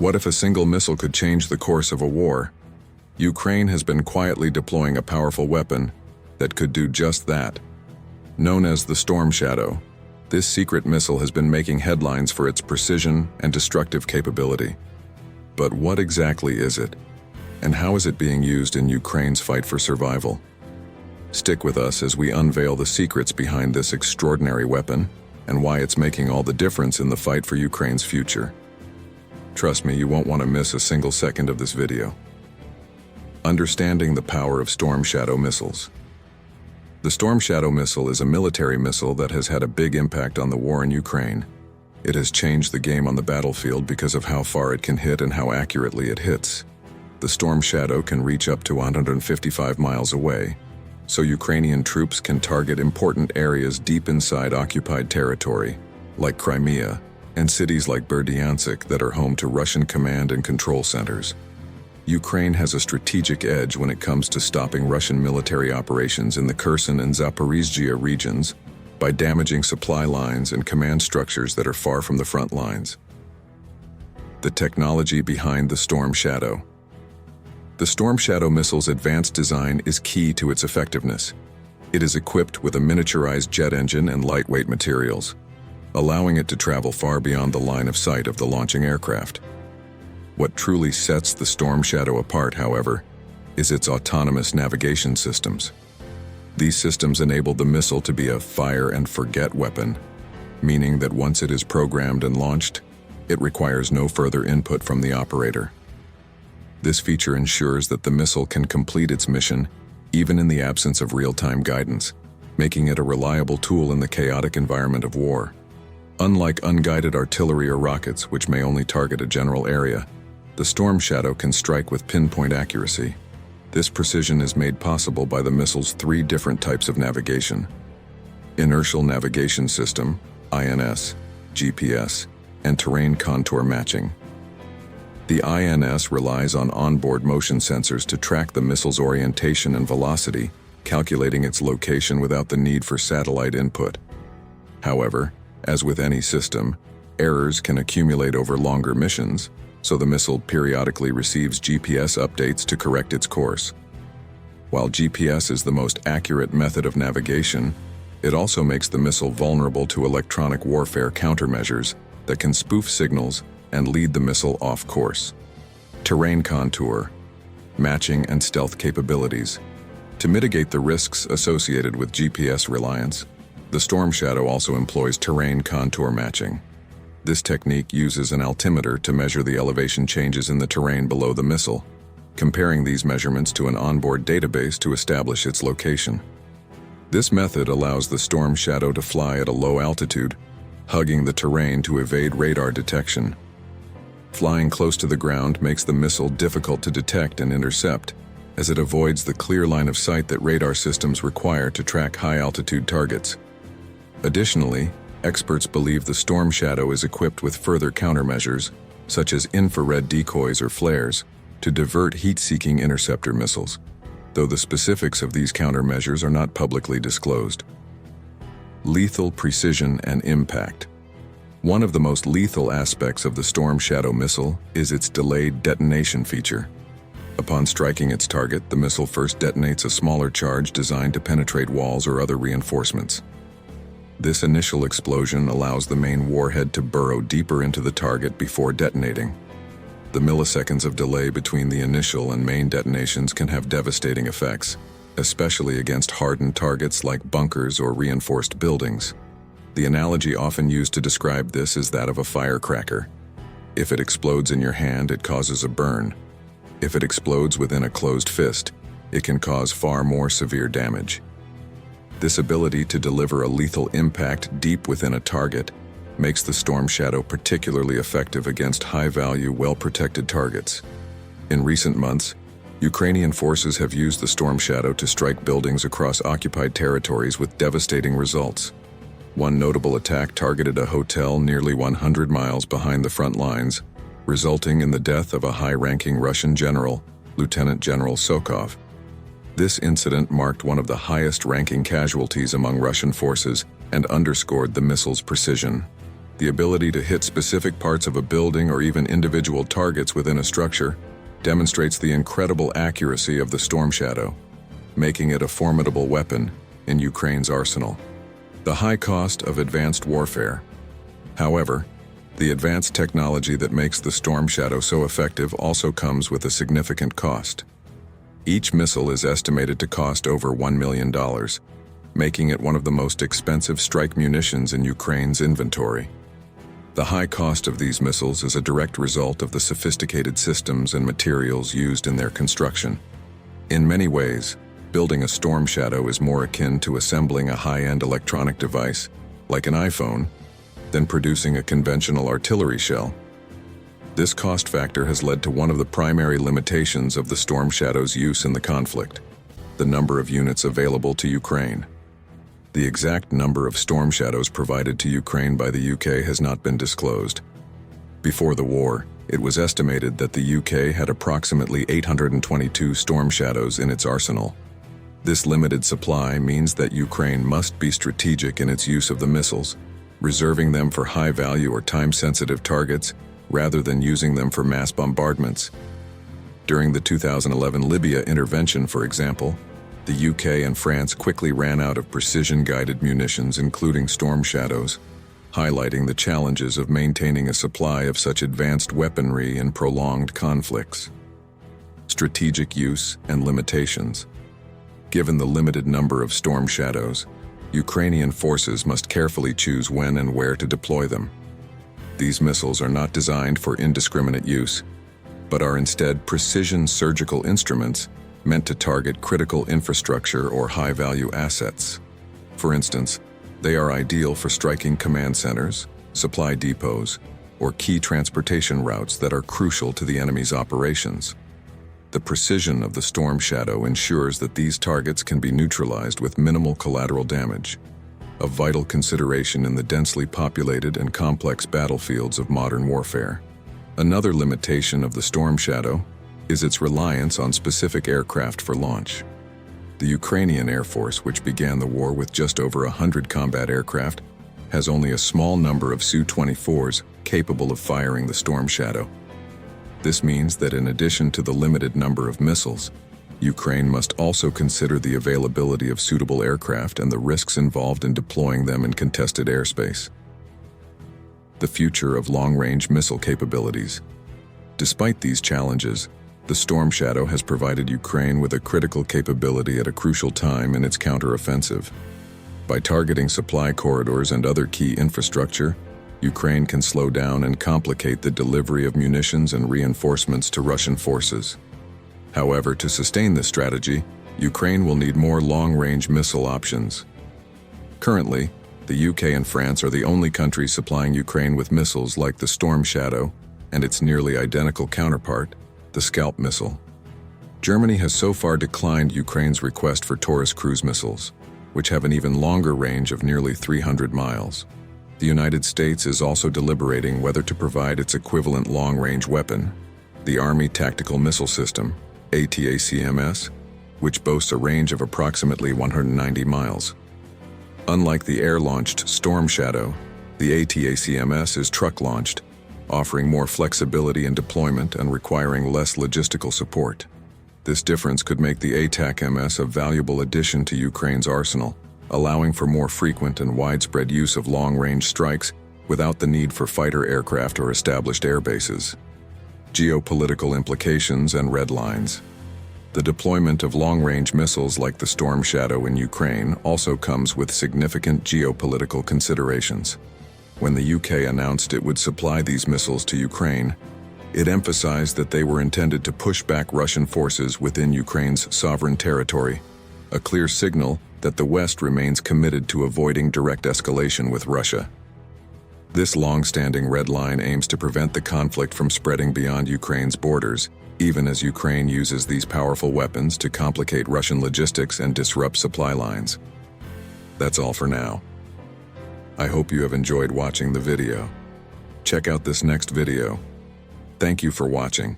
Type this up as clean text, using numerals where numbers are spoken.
What if a single missile could change the course of a war? Ukraine has been quietly deploying a powerful weapon that could do just that. Known as the Storm Shadow, this secret missile has been making headlines for its precision and destructive capability. But what exactly is it? And how is it being used in Ukraine's fight for survival? Stick with us as we unveil the secrets behind this extraordinary weapon and why it's making all the difference in the fight for Ukraine's future. Trust me, you won't want to miss a single second of this video. Understanding the power of Storm Shadow missiles. The Storm Shadow missile is a military missile that has had a big impact on the war in Ukraine. It has changed the game on the battlefield because of how far it can hit and how accurately it hits. The Storm Shadow can reach up to 155 miles away, so Ukrainian troops can target important areas deep inside occupied territory, like Crimea, and cities like Berdyansk that are home to Russian command and control centers. Ukraine has a strategic edge when it comes to stopping Russian military operations in the Kherson and Zaporizhzhia regions by damaging supply lines and command structures that are far from the front lines. The technology behind the Storm Shadow. The Storm Shadow missile's advanced design is key to its effectiveness. It is equipped with a miniaturized jet engine and lightweight materials, allowing it to travel far beyond the line of sight of the launching aircraft. What truly sets the Storm Shadow apart, however, is its autonomous navigation systems. These systems enable the missile to be a fire-and-forget weapon, meaning that once it is programmed and launched, it requires no further input from the operator. This feature ensures that the missile can complete its mission even in the absence of real-time guidance, making it a reliable tool in the chaotic environment of war. Unlike unguided artillery or rockets, which may only target a general area, the Storm Shadow can strike with pinpoint accuracy. This precision is made possible by the missile's three different types of navigation: inertial navigation system, INS, GPS, and terrain contour matching. The INS relies on onboard motion sensors to track the missile's orientation and velocity, calculating its location without the need for satellite input. However, as with any system, errors can accumulate over longer missions, so the missile periodically receives GPS updates to correct its course. While GPS is the most accurate method of navigation, it also makes the missile vulnerable to electronic warfare countermeasures that can spoof signals and lead the missile off course. Terrain contour, matching, and stealth capabilities. To mitigate the risks associated with GPS reliance, the Storm Shadow also employs terrain contour matching. This technique uses an altimeter to measure the elevation changes in the terrain below the missile, comparing these measurements to an onboard database to establish its location. This method allows the Storm Shadow to fly at a low altitude, hugging the terrain to evade radar detection. Flying close to the ground makes the missile difficult to detect and intercept, as it avoids the clear line of sight that radar systems require to track high-altitude targets. Additionally, experts believe the Storm Shadow is equipped with further countermeasures, such as infrared decoys or flares, to divert heat-seeking interceptor missiles, though the specifics of these countermeasures are not publicly disclosed. Lethal precision and impact. One of the most lethal aspects of the Storm Shadow missile is its delayed detonation feature. Upon striking its target, the missile first detonates a smaller charge designed to penetrate walls or other reinforcements. This initial explosion allows the main warhead to burrow deeper into the target before detonating. The milliseconds of delay between the initial and main detonations can have devastating effects, especially against hardened targets like bunkers or reinforced buildings. The analogy often used to describe this is that of a firecracker. If it explodes in your hand, it causes a burn. If it explodes within a closed fist, it can cause far more severe damage. This ability to deliver a lethal impact deep within a target makes the Storm Shadow particularly effective against high-value, well-protected targets. In recent months, Ukrainian forces have used the Storm Shadow to strike buildings across occupied territories with devastating results. One notable attack targeted a hotel nearly 100 miles behind the front lines, resulting in the death of a high-ranking Russian general, Lieutenant General Sokov. This incident marked one of the highest-ranking casualties among Russian forces and underscored the missile's precision. The ability to hit specific parts of a building or even individual targets within a structure demonstrates the incredible accuracy of the Storm Shadow, making it a formidable weapon in Ukraine's arsenal. The high cost of advanced warfare. However, the advanced technology that makes the Storm Shadow so effective also comes with a significant cost. Each missile is estimated to cost over $1 million, making it one of the most expensive strike munitions in Ukraine's inventory. The high cost of these missiles is a direct result of the sophisticated systems and materials used in their construction. In many ways, building a Storm Shadow is more akin to assembling a high-end electronic device, like an iPhone, than producing a conventional artillery shell. This cost factor has led to one of the primary limitations of the Storm Shadow's use in the conflict: the number of units available to Ukraine. The exact number of Storm Shadows provided to Ukraine by the UK has not been disclosed. Before the war, it was estimated that the UK had approximately 822 Storm Shadows in its arsenal. This limited supply means that Ukraine must be strategic in its use of the missiles, reserving them for high-value or time-sensitive targets rather than using them for mass bombardments. During the 2011 Libya intervention, for example, the UK and France quickly ran out of precision-guided munitions, including Storm Shadows, highlighting the challenges of maintaining a supply of such advanced weaponry in prolonged conflicts. Strategic use and limitations. Given the limited number of Storm Shadows, Ukrainian forces must carefully choose when and where to deploy them. These missiles are not designed for indiscriminate use, but are instead precision surgical instruments meant to target critical infrastructure or high-value assets. For instance, they are ideal for striking command centers, supply depots, or key transportation routes that are crucial to the enemy's operations. The precision of the Storm Shadow ensures that these targets can be neutralized with minimal collateral damage, a vital consideration in the densely populated and complex battlefields of modern warfare. Another limitation of the Storm Shadow is its reliance on specific aircraft for launch. The Ukrainian Air Force, which began the war with just over 100 combat aircraft, has only a small number of Su-24s capable of firing the Storm Shadow. This means that in addition to the limited number of missiles, Ukraine must also consider the availability of suitable aircraft and the risks involved in deploying them in contested airspace. The future of long-range missile capabilities. Despite these challenges, the Storm Shadow has provided Ukraine with a critical capability at a crucial time in its counteroffensive. By targeting supply corridors and other key infrastructure, Ukraine can slow down and complicate the delivery of munitions and reinforcements to Russian forces. However, to sustain this strategy, Ukraine will need more long-range missile options. Currently, the UK and France are the only countries supplying Ukraine with missiles like the Storm Shadow and its nearly identical counterpart, the Scalp missile. Germany has so far declined Ukraine's request for Taurus cruise missiles, which have an even longer range of nearly 300 miles. The United States is also deliberating whether to provide its equivalent long-range weapon, the Army Tactical Missile System, ATACMS, which boasts a range of approximately 190 miles. Unlike the air-launched Storm Shadow, the ATACMS is truck-launched, offering more flexibility in deployment and requiring less logistical support. This difference could make the ATACMS a valuable addition to Ukraine's arsenal, allowing for more frequent and widespread use of long-range strikes without the need for fighter aircraft or established air bases. Geopolitical implications and red lines. The deployment of long-range missiles like the Storm Shadow in Ukraine also comes with significant geopolitical considerations. When the UK announced it would supply these missiles to Ukraine, it emphasized that they were intended to push back Russian forces within Ukraine's sovereign territory, a clear signal that the West remains committed to avoiding direct escalation with Russia. This long-standing red line aims to prevent the conflict from spreading beyond Ukraine's borders, even as Ukraine uses these powerful weapons to complicate Russian logistics and disrupt supply lines. That's all for now. I hope you have enjoyed watching the video. Check out this next video. Thank you for watching.